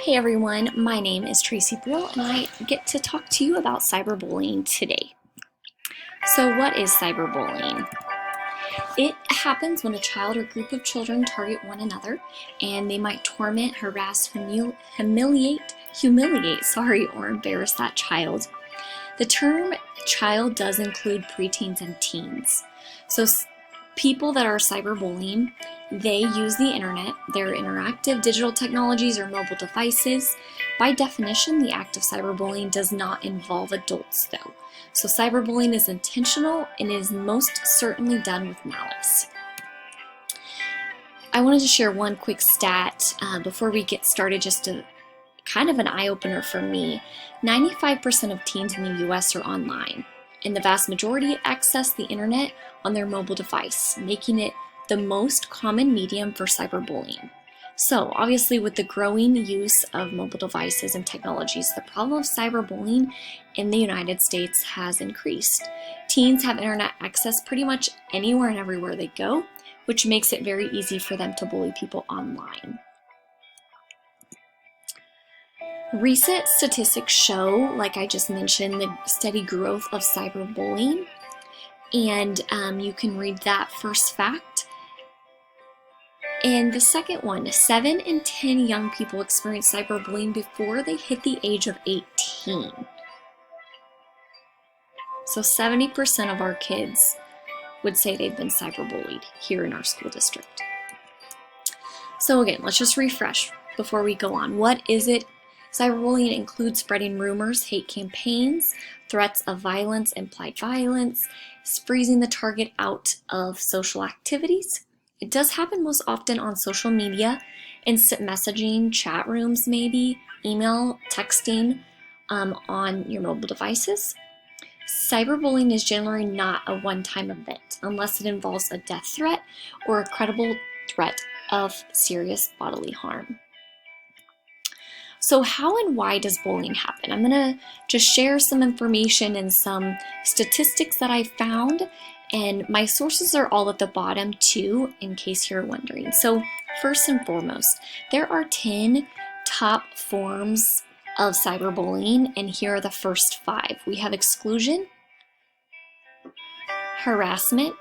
Hey everyone, my name is Tracy Brill and I get to talk to you about cyberbullying today. So what is cyberbullying? It happens when a child or group of children target one another and they might torment, harass, humiliate, or embarrass that child. The term child does include preteens and teens. So people that are cyberbullying, they use the internet, their interactive digital technologies or mobile devices. By definition, the act of cyberbullying does not involve adults though. So cyberbullying is intentional and is most certainly done with malice. I wanted to share one quick stat before we get started, just to kind of an eye-opener for me. 95% of teens in the US are online, and the vast majority access the internet on their mobile device, making it the most common medium for cyberbullying. So obviously, with the growing use of mobile devices and technologies, the problem of cyberbullying in the United States has increased. Teens have internet access pretty much anywhere and everywhere they go, which makes it very easy for them to bully people online. Recent statistics show, like I just mentioned, the steady growth of cyberbullying, and you can read that first fact. And the second one, 7 in 10 young people experience cyberbullying before they hit the age of 18. So 70% of our kids would say they've been cyberbullied here in our school district. So again, let's just refresh before we go on. What is it? Cyberbullying includes spreading rumors, hate campaigns, threats of violence, implied violence, freezing the target out of social activities. It does happen most often on social media, instant messaging, chat rooms maybe, email, texting on your mobile devices. Cyberbullying is generally not a one-time event unless it involves a death threat or a credible threat of serious bodily harm. So how and why does bullying happen? I'm going to just share some information and some statistics that I found, and my sources are all at the bottom too, in case you're wondering. So first and foremost, there are 10 top forms of cyberbullying, and here are the first 5. We have exclusion, harassment,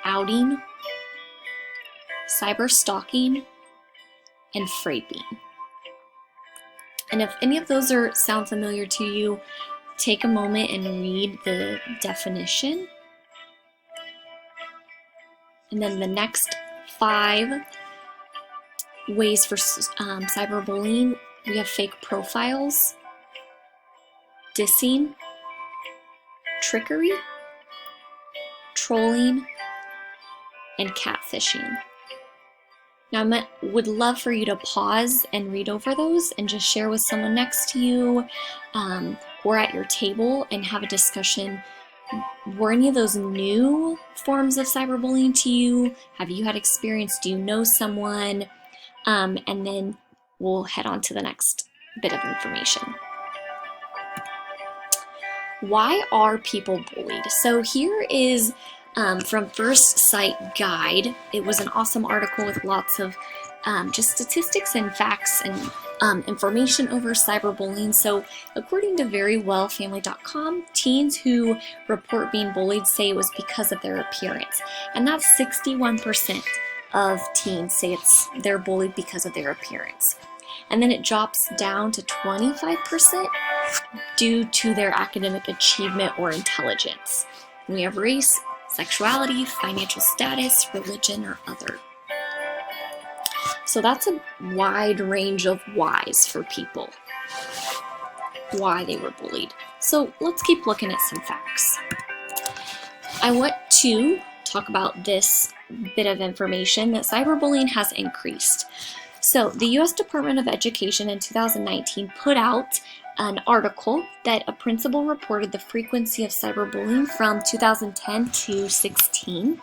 outing, cyber stalking, and fraping. And if any of those sound familiar to you, take a moment and read the definition. And then the next 5 ways for cyberbullying, we have fake profiles, dissing, trickery, trolling, and catfishing. Now, I would love for you to pause and read over those and just share with someone next to you or at your table and have a discussion. Were any of those new forms of cyberbullying to you? Have you had experience? Do you know someone? And then we'll head on to the next bit of information. Why are people bullied? So here is from First Sight Guide. It was an awesome article with lots of just statistics and facts and information over cyberbullying. So according to verywellfamily.com, teens who report being bullied say it was because of their appearance. And that's 61% of teens say they're bullied because of their appearance. And then it drops down to 25% due to their academic achievement or intelligence. And we have race, sexuality, financial status, religion, or other. So that's a wide range of whys for people, why they were bullied. So let's keep looking at some facts. I want to talk about this bit of information that cyberbullying has increased. So the U.S. Department of Education in 2019 put out an article that a principal reported the frequency of cyberbullying from 2010 to 16.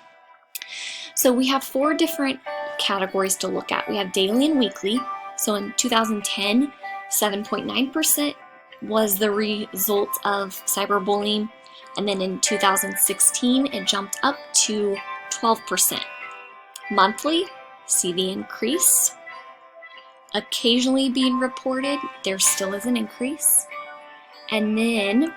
So we have 4 different categories to look at. We have daily and weekly. So in 2010, 7.9% was the result of cyberbullying. And then in 2016, it jumped up to 12%. Monthly, see the increase. occasionally being reported, there still is an increase. And then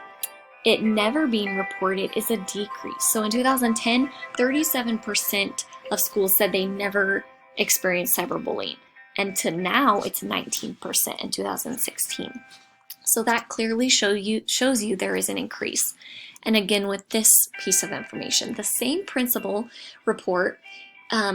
it never being reported is a decrease. So in 2010, 37% of schools said they never experienced cyberbullying. And to now, it's 19% in 2016. So that clearly shows you there is an increase. And again, with this piece of information, the same principal report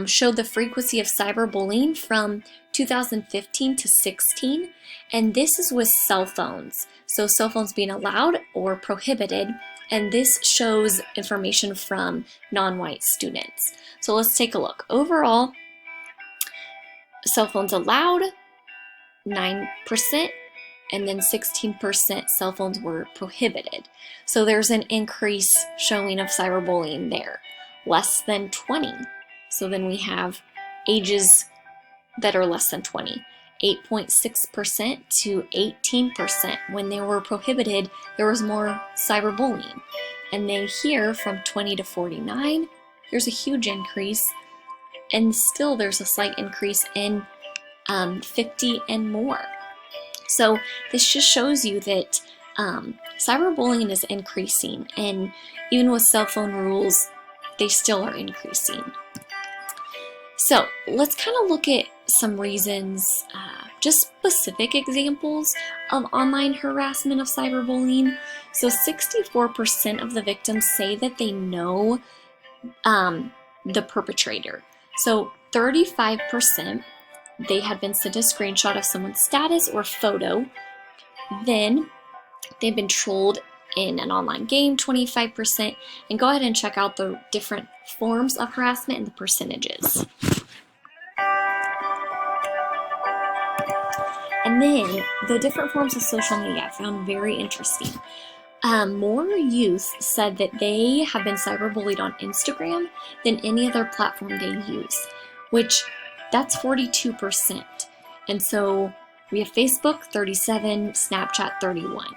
showed the frequency of cyberbullying from 2015 to 16, and this is with cell phones. So cell phones being allowed or prohibited, and this shows information from non-white students. So let's take a look. Overall, cell phones allowed, 9%, and then 16% cell phones were prohibited. So there's an increase showing of cyberbullying there. Less than 20. So then we have ages that are less than 20. 8.6% to 18%. When they were prohibited, there was more cyberbullying. And then here, from 20 to 49, there's a huge increase. And still there's a slight increase in 50 and more. So this just shows you that cyberbullying is increasing, and even with cell phone rules, they still are increasing. So let's kind of look at some reasons, just specific examples of online harassment of cyberbullying. So 64% of the victims say that they know the perpetrator. So 35%, they had been sent a screenshot of someone's status or photo. Then they've been trolled in an online game, 25%. And go ahead and check out the different forms of harassment and the percentages. And then the different forms of social media I found very interesting. More youth said that they have been cyberbullied on Instagram than any other platform they use, which that's 42%. And so we have Facebook, 37, Snapchat, 31.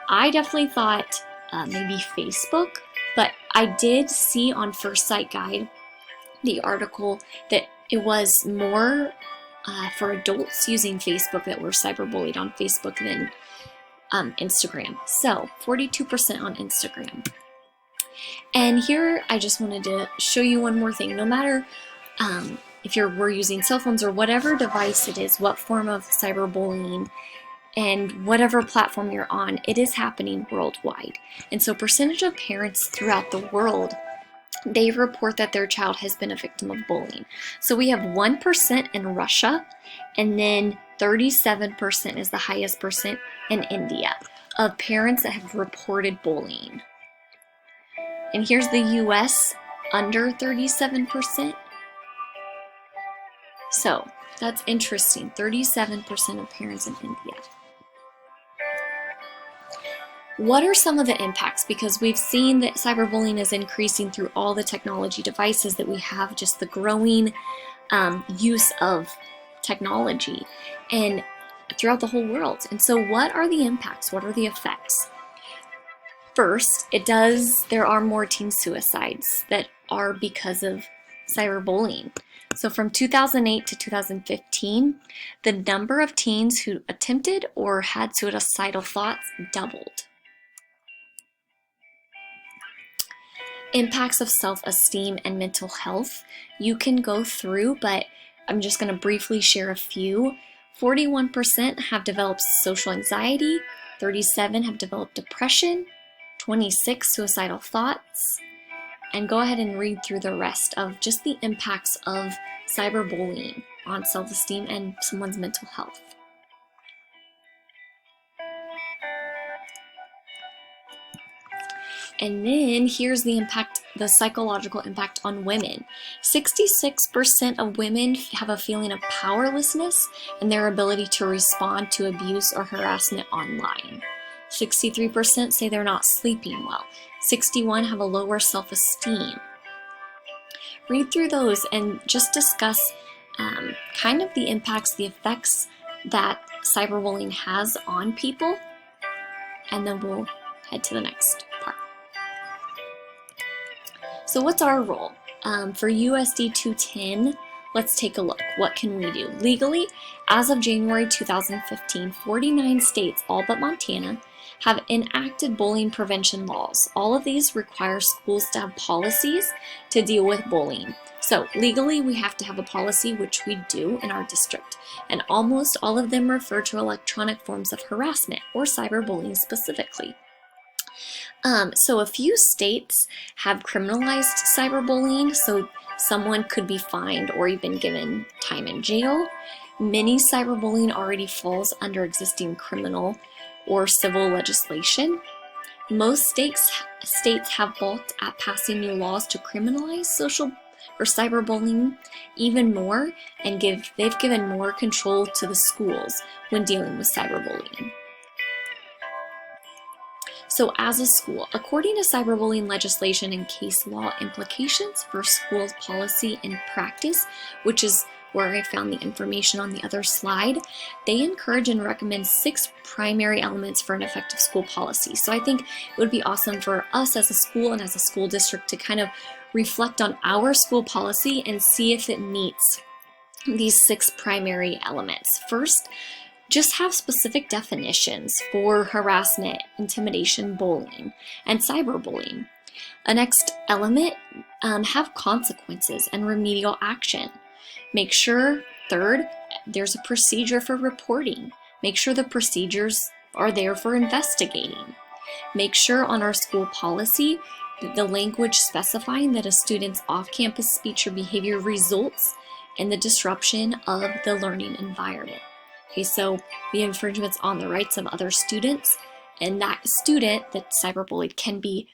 I definitely thought maybe Facebook, but I did see on First Sight Guide the article that it was more for adults using Facebook that were cyberbullied on Facebook than Instagram. So 42% on Instagram. And here I just wanted to show you one more thing. No matter if we're using cell phones or whatever device it is, what form of cyberbullying, and whatever platform you're on, it is happening worldwide. And so percentage of parents throughout the world, they report that their child has been a victim of bullying. So we have 1% in Russia, and then 37% is the highest percent in India of parents that have reported bullying. And here's the US, under 37%. So that's interesting, 37% of parents in India. What are some of the impacts? Because we've seen that cyberbullying is increasing through all the technology devices that we have, just the growing use of technology and throughout the whole world. And so what are the impacts? What are the effects? First, there are more teen suicides that are because of cyberbullying. So from 2008 to 2015, the number of teens who attempted or had suicidal thoughts doubled. Impacts of self-esteem and mental health. You can go through, but I'm just going to briefly share a few. 41% have developed social anxiety, 37% have developed depression, 26% suicidal thoughts, and go ahead and read through the rest of just the impacts of cyberbullying on self-esteem and someone's mental health. And then here's the impact, the psychological impact on women. 66% of women have a feeling of powerlessness in their ability to respond to abuse or harassment online. 63% say they're not sleeping well. 61% have a lower self-esteem. Read through those and just discuss kind of the impacts, the effects that cyberbullying has on people, and then we'll head to the next part. So what's our role? For USD 210, let's take a look. What can we do? Legally, As of January 2015, 49 states, all but Montana, have enacted bullying prevention laws. All of these require schools to have policies to deal with bullying. So legally, we have to have a policy, which we do in our district, and almost all of them refer to electronic forms of harassment or cyberbullying specifically. So a few states have criminalized cyberbullying, so someone could be fined or even given time in jail. Many cyberbullying already falls under existing criminal or civil legislation. Most states have balked at passing new laws to criminalize social or cyberbullying even more, and they've given more control to the schools when dealing with cyberbullying. So as a school, according to cyberbullying legislation and case law implications for schools policy and practice, which is where I found the information on the other slide, they encourage and recommend 6 primary elements for an effective school policy. So I think it would be awesome for us as a school and as a school district to kind of reflect on our school policy and see if it meets these 6 primary elements. First, just have specific definitions for harassment, intimidation, bullying, and cyberbullying. A next element, have consequences and remedial action. Make sure, third, there's a procedure for reporting. Make sure the procedures are there for investigating. Make sure on our school policy the language specifying that a student's off-campus speech or behavior results in the disruption of the learning environment. Okay, so the infringements on the rights of other students, and that student that's cyberbullied can be.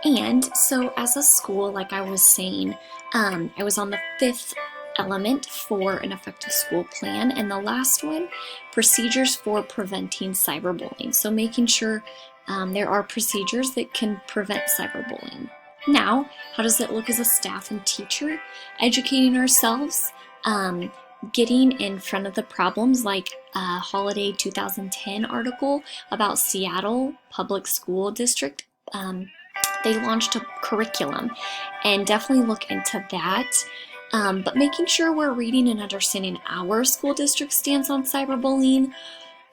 And so as a school, like I was saying, I was on the 5th element for an effective school plan, and the last one, procedures for preventing cyberbullying. So making sure there are procedures that can prevent cyberbullying. Now, how does it look as a staff and teacher? Educating ourselves, getting in front of the problems, like a Holiday 2010 article about Seattle Public School District. They launched a curriculum, and definitely look into that. But making sure we're reading and understanding our school district stance on cyberbullying,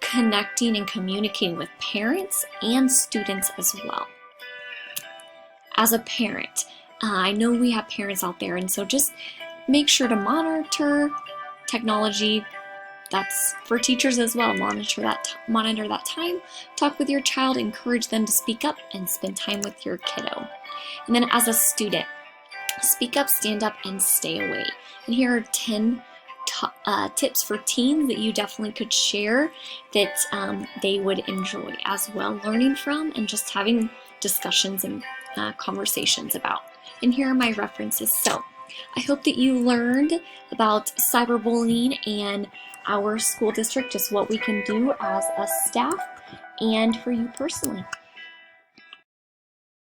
connecting and communicating with parents and students as well. As a parent, I know we have parents out there, and so just make sure to monitor technology. That's for teachers as well. Monitor that time. Talk with your child, encourage them to speak up, and spend time with your kiddo. And then as a student, speak up, stand up, and stay away. And here are 10 tips for teens that you definitely could share that they would enjoy as well, learning from and just having discussions and conversations about. And here are my references. So I hope that you learned about cyberbullying and our school district, just what we can do as a staff and for you personally.